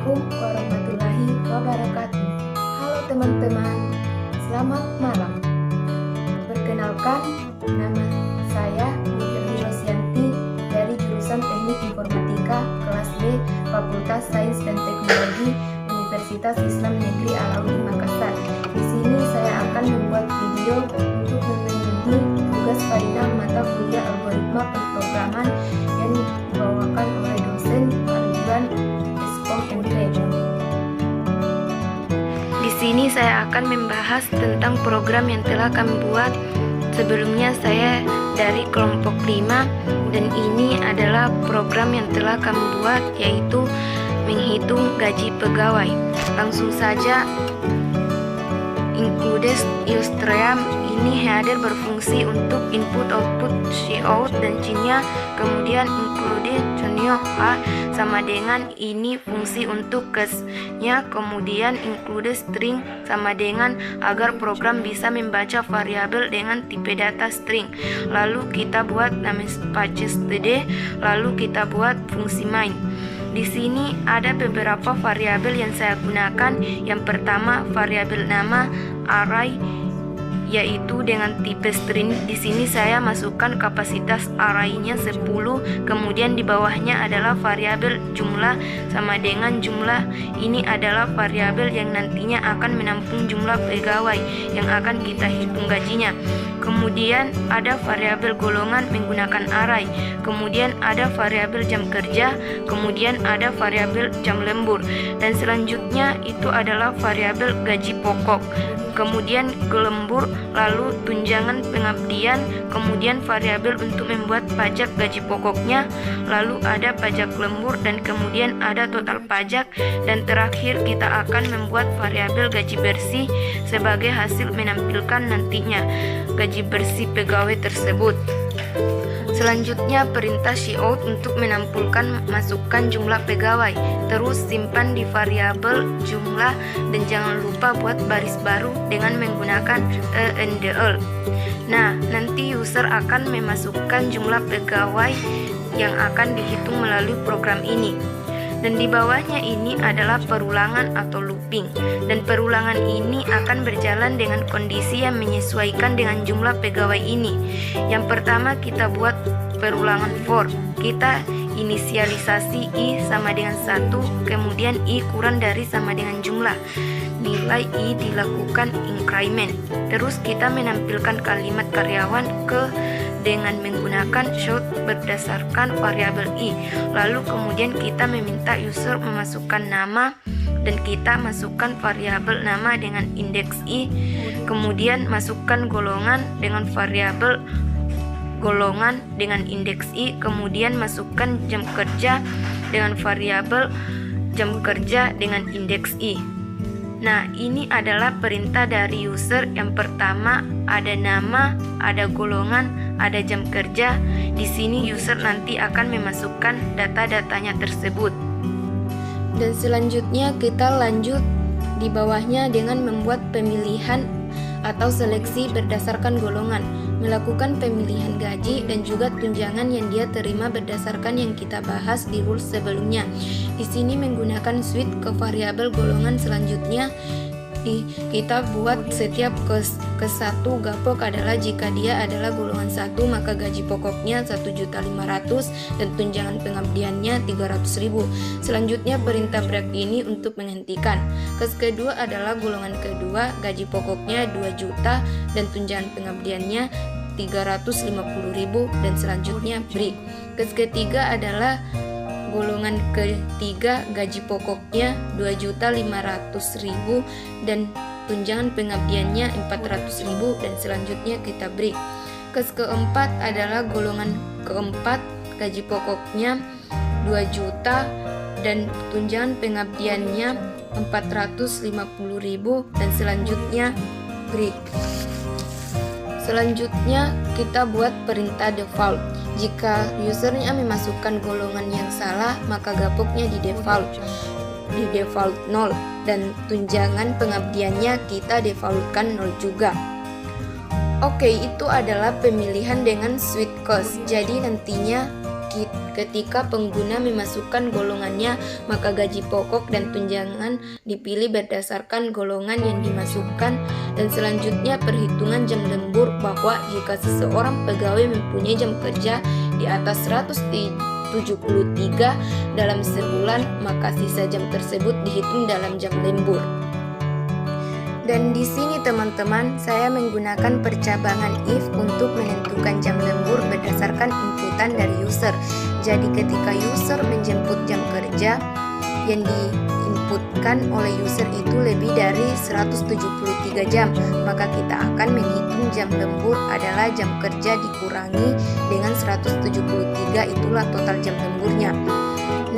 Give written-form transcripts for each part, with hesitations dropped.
Assalamualaikum warahmatullahi wabarakatuh. Halo teman-teman, selamat malam. Perkenalkan, nama saya Putri Rosianti dari jurusan Teknik Informatika kelas B Fakultas Sains dan Teknologi Universitas Islam Negeri Alawi Makassar. Di sini saya akan membuat video untuk memenuhi tugas faedah mata kuliah algoritma pemrograman yang dibawakan oleh dosen Arjuan SKMP. Di sini saya akan membahas tentang program yang telah kami buat. Sebelumnya saya dari kelompok 5 dan ini adalah program yang telah kami buat, yaitu menghitung gaji pegawai. Langsung saja, include Illustream ini header berfungsi untuk input output cout dan C-nya, kemudian include contoh A sama dengan ini fungsi untuk case-nya, kemudian include string sama dengan agar program bisa membaca variabel dengan tipe data string. Lalu kita buat nama spaces td, lalu kita buat fungsi main. Di sini ada beberapa variabel yang saya gunakan. Yang pertama variabel nama array, yaitu dengan tipe string. Di sini saya masukkan kapasitas array-nya 10, kemudian di bawahnya adalah variabel jumlah sama dengan jumlah. Ini adalah variabel yang nantinya akan menampung jumlah pegawai yang akan kita hitung gajinya. Kemudian ada variabel golongan menggunakan array, kemudian ada variabel jam kerja, kemudian ada variabel jam lembur, dan selanjutnya itu adalah variabel gaji pokok, kemudian gelembur, lalu tunjangan pengabdian, kemudian variabel untuk membuat pajak gaji pokoknya, lalu ada pajak lembur, dan kemudian ada total pajak, dan terakhir kita akan membuat variabel gaji bersih sebagai hasil menampilkan nantinya gaji bersih pegawai tersebut. Selanjutnya perintah cout untuk menampilkan masukkan jumlah pegawai, terus simpan di variabel jumlah dan jangan lupa buat baris baru dengan menggunakan endl. Nah, nanti user akan memasukkan jumlah pegawai yang akan dihitung melalui program ini. Dan di bawahnya ini adalah perulangan atau looping, dan perulangan ini akan berjalan dengan kondisi yang menyesuaikan dengan jumlah pegawai ini. Yang pertama kita buat perulangan for, kita inisialisasi i sama dengan 1, kemudian i kurang dari sama dengan jumlah, nilai i dilakukan increment, terus kita menampilkan kalimat karyawan dengan menggunakan shout berdasarkan variabel i. Lalu kemudian kita meminta user memasukkan nama dan kita masukkan variabel nama dengan indeks i, kemudian masukkan golongan dengan variabel golongan dengan indeks i, kemudian masukkan jam kerja dengan variabel jam kerja dengan indeks i. Nah, ini adalah perintah dari user. Yang pertama ada nama, ada golongan, ada jam kerja. Di sini user nanti akan memasukkan data-datanya tersebut. Dan selanjutnya kita lanjut di bawahnya dengan membuat pemilihan atau seleksi berdasarkan golongan, melakukan pemilihan gaji dan juga tunjangan yang dia terima berdasarkan yang kita bahas di rules sebelumnya. Di sini menggunakan switch ke variabel golongan. Selanjutnya kita buat setiap ke 1 gapok adalah jika dia adalah golongan 1 maka gaji pokoknya 1.500.000 dan tunjangan pengabdiannya 300.000. Selanjutnya perintah break ini untuk menghentikan. Kes kedua adalah golongan kedua, gaji pokoknya 2 juta dan tunjangan pengabdiannya 350.000 dan selanjutnya break. Kes ketiga adalah golongan ketiga, gaji pokoknya 2.500.000 dan tunjangan pengabdiannya 400.000 dan selanjutnya kita break. Kes keempat adalah golongan keempat, gaji pokoknya 2 juta dan tunjangan pengabdiannya 450.000 dan selanjutnya break. Selanjutnya kita buat perintah default. Jika usernya memasukkan golongan yang salah, maka gapoknya di default 0 dan tunjangan pengabdiannya kita defaultkan 0 juga. Oke, itu adalah pemilihan dengan switch cost. Jadi nantinya Ketika pengguna memasukkan golongannya, maka gaji pokok dan tunjangan dipilih berdasarkan golongan yang dimasukkan. Dan selanjutnya perhitungan jam lembur, bahwa jika seseorang pegawai mempunyai jam kerja di atas 173 dalam sebulan, maka sisa jam tersebut dihitung dalam jam lembur. Dan di sini teman-teman, saya menggunakan percabangan if untuk menentukan jam lembur berdasarkan inputan dari user. Jadi ketika user menjemput jam kerja yang diinputkan oleh user itu lebih dari 173 jam, maka kita akan menghitung jam lembur adalah jam kerja dikurangi dengan 173, itulah total jam lemburnya.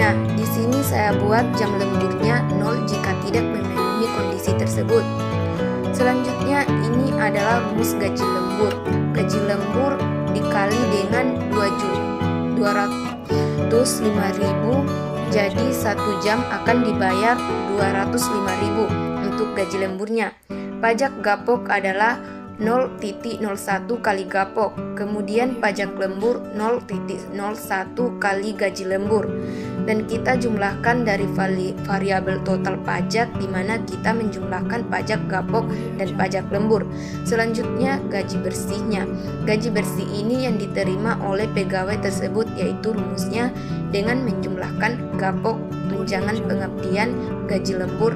Nah, di sini saya buat jam lemburnya 0 jika tidak memenuhi kondisi tersebut. Selanjutnya ini adalah rumus gaji lembur. Gaji lembur dikali dengan 200.005.000, jadi 1 jam akan dibayar 205.000 untuk gaji lemburnya. Pajak gapok adalah 0,01 kali gapok, kemudian pajak lembur 0,01 kali gaji lembur. Dan kita jumlahkan dari variabel total pajak, di mana kita menjumlahkan pajak gapok dan pajak lembur. Selanjutnya gaji bersihnya. Gaji bersih ini yang diterima oleh pegawai tersebut, yaitu rumusnya dengan menjumlahkan gapok, tunjangan pengabdian, gaji lembur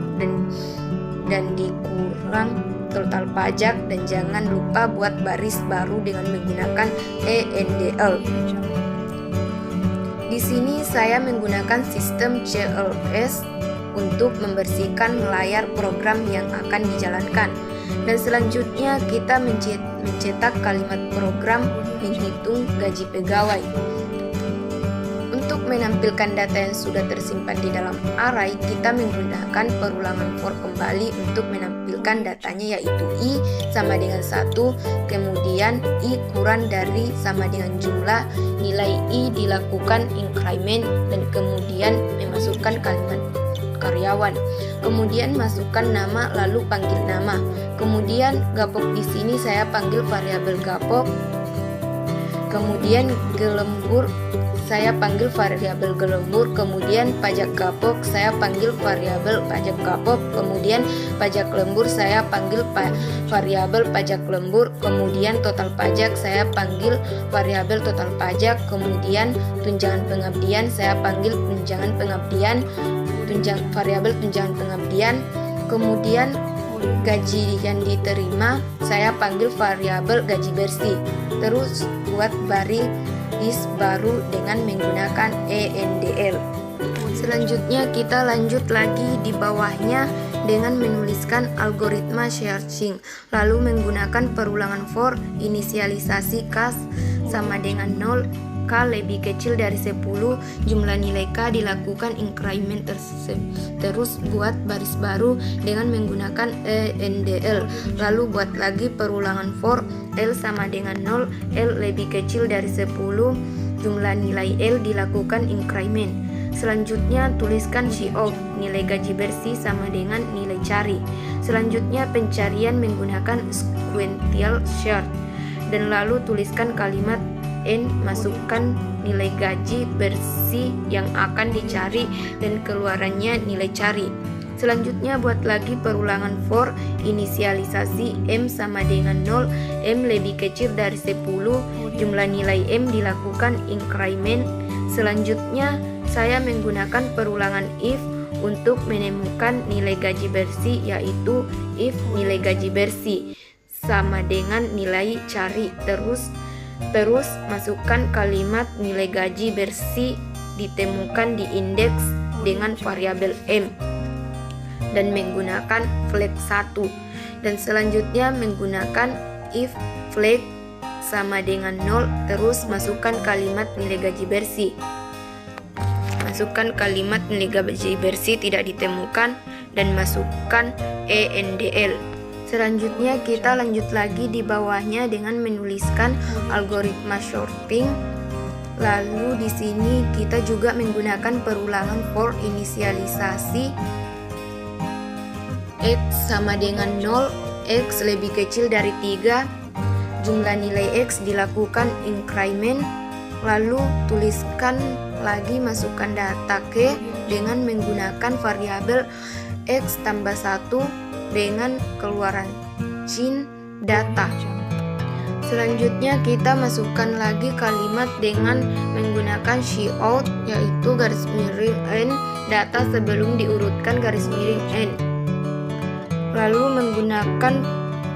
dan dikurang total pajak. Dan jangan lupa buat baris baru dengan menggunakan ENDL. Di sini saya menggunakan sistem CLS untuk membersihkan layar program yang akan dijalankan. Dan selanjutnya kita mencetak kalimat program menghitung gaji pegawai. Untuk menampilkan data yang sudah tersimpan di dalam array, kita menggunakan perulangan for kembali untuk menampilkan datanya, yaitu I sama dengan 1, kemudian I kurang dari sama dengan jumlah, nilai I dilakukan increment, dan kemudian memasukkan kalimat karyawan. Kemudian masukkan nama lalu panggil nama. Kemudian gapok di sini saya panggil variabel gapok. Kemudian gelembur saya panggil variabel gelembur, kemudian pajak gapok saya panggil variabel pajak gapok, kemudian pajak lembur saya panggil variabel pajak lembur, kemudian total pajak saya panggil variabel total pajak, kemudian tunjangan pengabdian saya panggil tunjangan pengabdian, variabel tunjangan pengabdian, kemudian gaji yang diterima saya panggil variabel gaji bersih. Terus buat baris baru dengan menggunakan ENDL. Selanjutnya kita lanjut lagi di bawahnya dengan menuliskan algoritma searching, lalu menggunakan perulangan for, inisialisasi K sama dengan 0, K lebih kecil dari 10, jumlah nilai K dilakukan increment terus buat baris baru dengan menggunakan ENDL, lalu buat lagi perulangan for, L sama dengan 0, L lebih kecil dari 10, jumlah nilai L dilakukan increment. Selanjutnya tuliskan cout, nilai gaji bersih sama dengan nilai cari. Selanjutnya pencarian menggunakan sequential sort, dan lalu tuliskan kalimat N, masukkan nilai gaji bersih yang akan dicari dan keluarannya nilai cari. Selanjutnya buat lagi perulangan for, inisialisasi M sama dengan 0, M lebih kecil dari 10, jumlah nilai M dilakukan increment. Selanjutnya saya menggunakan perulangan if untuk menemukan nilai gaji bersih, yaitu if nilai gaji bersih sama dengan nilai cari, terus masukkan kalimat nilai gaji bersih ditemukan di indeks dengan variabel M dan menggunakan flag 1. Dan selanjutnya menggunakan if flag sama dengan 0, terus masukkan kalimat nilai gaji bersih. Masukkan kalimat nilai gaji bersih tidak ditemukan dan masukkan ENDL. Selanjutnya kita lanjut lagi di bawahnya dengan menuliskan algoritma sorting. Lalu di sini kita juga menggunakan perulangan for, inisialisasi X sama dengan 0, X lebih kecil dari 3, jumlah nilai X dilakukan increment, Lalu tuliskan lagi, masukkan data Q dengan menggunakan variabel X tambah 1 dengan keluaran cin data. Selanjutnya kita masukkan lagi kalimat dengan menggunakan cout, yaitu garis miring n data sebelum diurutkan garis miring n. Lalu menggunakan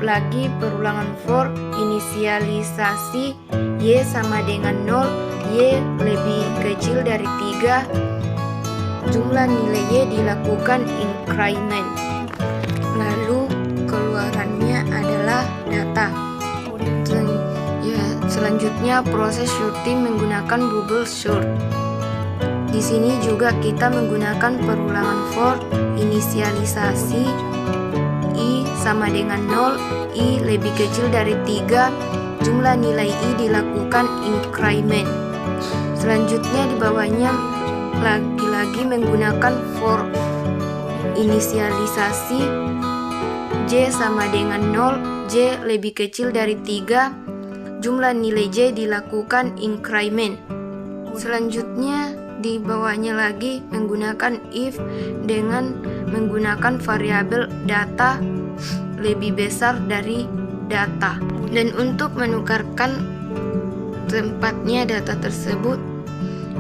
lagi perulangan for inisialisasi y sama dengan 0, y lebih kecil dari 3, jumlah nilai y dilakukan increment. Lalu keluarannya adalah data. Selanjutnya proses sorting menggunakan bubble sort. Di sini juga kita menggunakan perulangan for inisialisasi i sama dengan 0, i lebih kecil dari 3, jumlah nilai i dilakukan increment. Selanjutnya di bawahnya lagi-lagi menggunakan for inisialisasi j sama dengan 0, j lebih kecil dari 3, jumlah nilai j dilakukan increment. Selanjutnya di bawahnya lagi menggunakan if dengan menggunakan variabel data lebih besar dari data. Dan untuk menukarkan tempatnya data tersebut,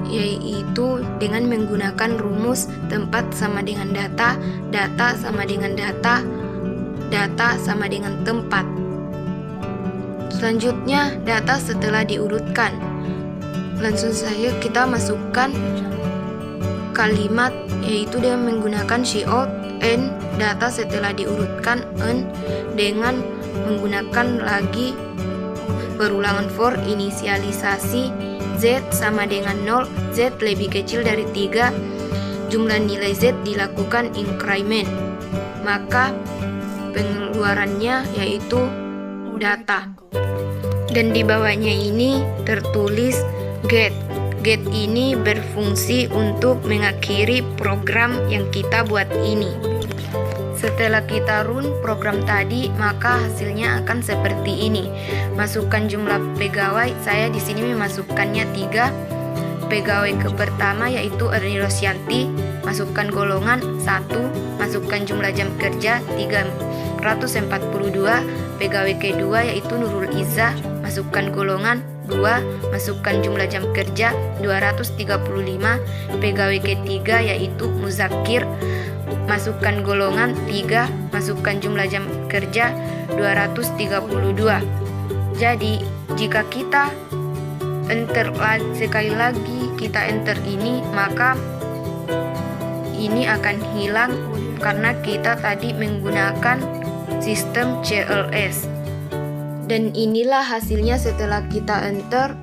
yaitu dengan menggunakan rumus tempat sama dengan data, data sama dengan data, data sama dengan tempat. Selanjutnya data setelah diurutkan, langsung saja kita masukkan kalimat, yaitu dengan menggunakan cout n data setelah diurutkan n dengan menggunakan lagi perulangan for inisialisasi z sama dengan 0, z lebih kecil dari 3, jumlah nilai z dilakukan increment. Maka pengeluarannya yaitu data. Dan di bawahnya ini tertulis get. Get ini berfungsi untuk mengakhiri program yang kita buat ini. Setelah kita run program tadi, maka hasilnya akan seperti ini. Masukkan jumlah pegawai, saya di sini memasukkannya 3. Pegawai ke pertama yaitu Erni Rosyanti, masukkan golongan 1, masukkan jumlah jam kerja 342. Pegawai kedua yaitu Nurul Izzah, masukkan golongan 2, masukkan jumlah jam kerja 235. Pegawai ketiga yaitu Muzakir, masukkan golongan 3, masukkan jumlah jam kerja 232. Jadi jika kita enter sekali lagi, kita enter ini, maka ini akan hilang karena kita tadi menggunakan sistem CLS. Dan inilah hasilnya setelah kita enter,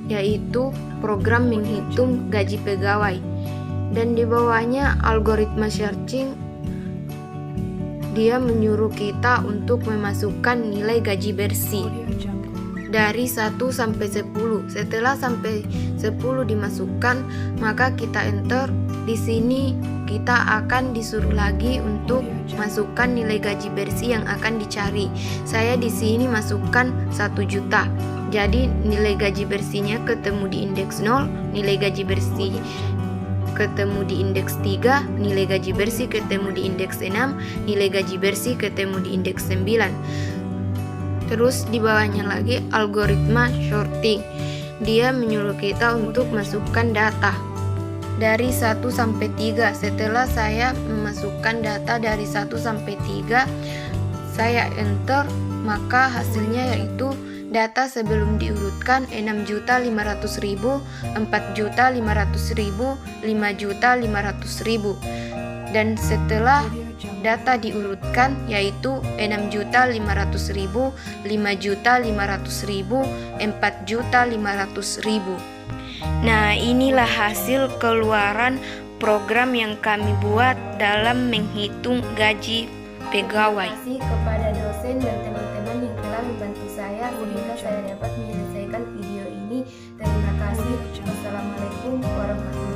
yaitu program menghitung gaji pegawai. Dan di bawahnya algoritma searching, dia menyuruh kita untuk memasukkan nilai gaji bersih dari 1 sampai 10. Setelah sampai 10 dimasukkan, maka kita enter. Di sini kita akan disuruh lagi untuk masukkan nilai gaji bersih yang akan dicari. Saya di sini masukkan 1 juta. Jadi nilai gaji bersihnya ketemu di indeks 0, nilai gaji bersih ketemu di indeks 3, nilai gaji bersih ketemu di indeks 6, nilai gaji bersih ketemu di indeks 9. Terus di bawahnya lagi algoritma sorting. Dia menyuruh kita untuk masukkan data dari 1 sampai 3. Setelah saya memasukkan data dari 1 sampai 3, saya enter, maka hasilnya yaitu data sebelum diurutkan 6.500.000, 4.500.000, 5.500.000. Dan setelah data diurutkan yaitu 6.500.000, 5.500.000, 4.500.000. Nah, inilah hasil keluaran program yang kami buat dalam menghitung gaji pegawai. Terima kasih kepada dosen dan teman-teman yang telah membantu saya sehingga saya dapat menyelesaikan video ini. Terima kasih. Wassalamualaikum warahmatullahi wabarakatuh.